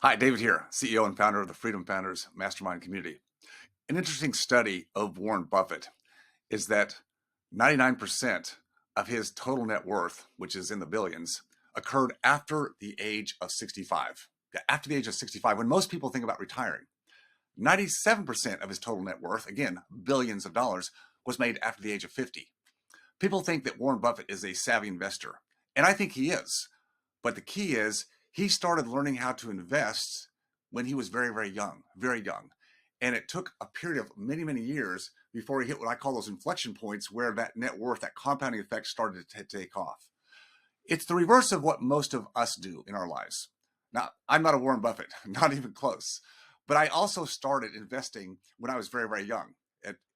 Hi, David here, CEO and founder of the Freedom Founders Mastermind community. An interesting study of Warren Buffett is that 99% of his total net worth, which is in the billions, occurred after the age of 65. Yeah, after the age of 65, when most people think about retiring. 97% of his total net worth, again, billions of dollars, was made after the age of 50. People think that Warren Buffett is a savvy investor, and I think he is. But the key is he started learning how to invest when he was very, very young, very young. And it took a period of many, many years before he hit what I call those inflection points where that net worth, that compounding effect started to take off. It's the reverse of what most of us do in our lives. Now, I'm not a Warren Buffett, not even close. But I also started investing when I was very, very young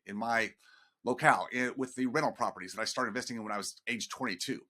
in my locale with the rental properties that I started investing in when I was age 22.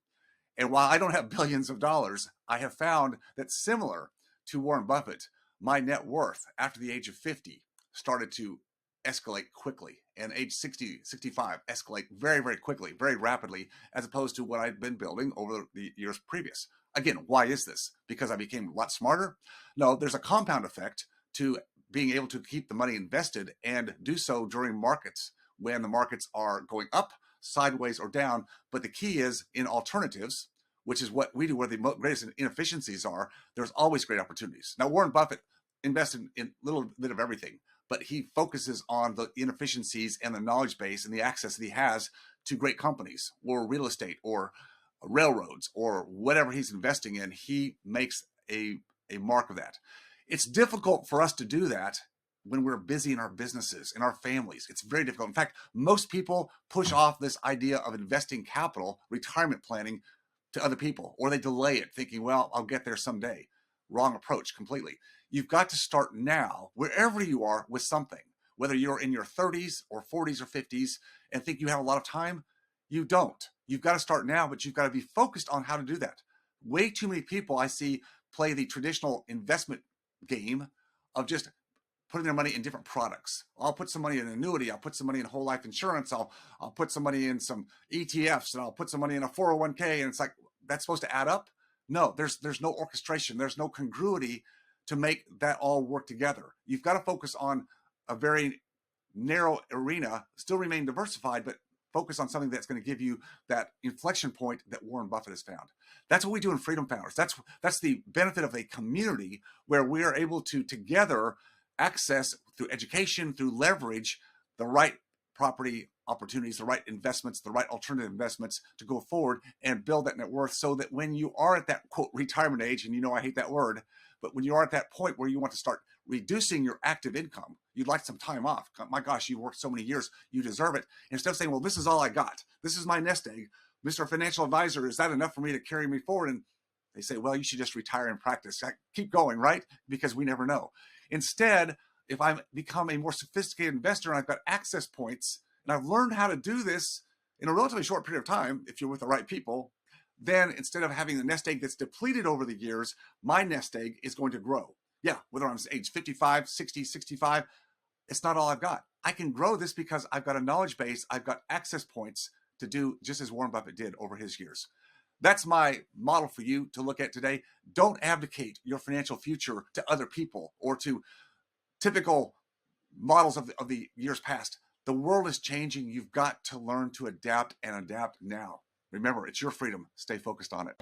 And while I don't have billions of dollars, I have found that similar to Warren Buffett, my net worth after the age of 50 started to escalate quickly, and age 60, 65 escalate very, very quickly, very rapidly, as opposed to what I'd been building over the years previous. Again, why is this? Because I became a lot smarter? No, there's a compound effect to being able to keep the money invested and do so during markets when the markets are going up, sideways, or down. But the key is in alternatives, which is what we do, where the greatest inefficiencies are, there's always great opportunities. Now, Warren Buffett invested in a little bit of everything, but he focuses on the inefficiencies and the knowledge base and the access that he has to great companies or real estate or railroads or whatever he's investing in. He makes a mark of that. It's difficult for us to do that when we're busy in our businesses, in our families. It's very difficult. In fact, most people push off this idea of investing capital, retirement planning, to other people, or they delay it thinking, well, I'll get there someday. Wrong approach completely. You've got to start now, wherever you are, with something. Whether you're in your 30s or 40s or 50s and think you have a lot of time, you don't. You've got to start now, but you've got to be focused on how to do that. Way too many people I see play the traditional investment game of just putting their money in different products. I'll put some money in annuity. I'll put some money in whole life insurance. I'll put some money in some ETFs, and I'll put some money in a 401k. And it's like, that's supposed to add up? No, there's no orchestration. There's no congruity to make that all work together. You've got to focus on a very narrow arena, still remain diversified, but focus on something that's going to give you that inflection point that Warren Buffett has found. That's what we do in Freedom Founders. That's the benefit of a community where we are able to together access through education, through leverage, the right property opportunities, the right investments, the right alternative investments to go forward and build that net worth, so that when you are at that quote retirement age, and you know I hate that word, but when you are at that point where you want to start reducing your active income, you'd like some time off. My gosh, you worked so many years, you deserve it. Instead of saying, well, this is all I got, this is my nest egg, Mr. Financial Advisor, is that enough for me to carry me forward? And they say, well, you should just retire and practice. Keep going, right? Because we never know. Instead, if I become a more sophisticated investor and I've got access points and I've learned how to do this in a relatively short period of time, if you're with the right people, then instead of having the nest egg that's depleted over the years, my nest egg is going to grow. Yeah, whether I'm age 55, 60, 65, it's not all I've got. I can grow this because I've got a knowledge base, I've got access points to do just as Warren Buffett did over his years. That's my model for you to look at today. Don't abdicate your financial future to other people or to typical models of the years past. The world is changing. You've got to learn to adapt, and adapt now. Remember, it's your freedom. Stay focused on it.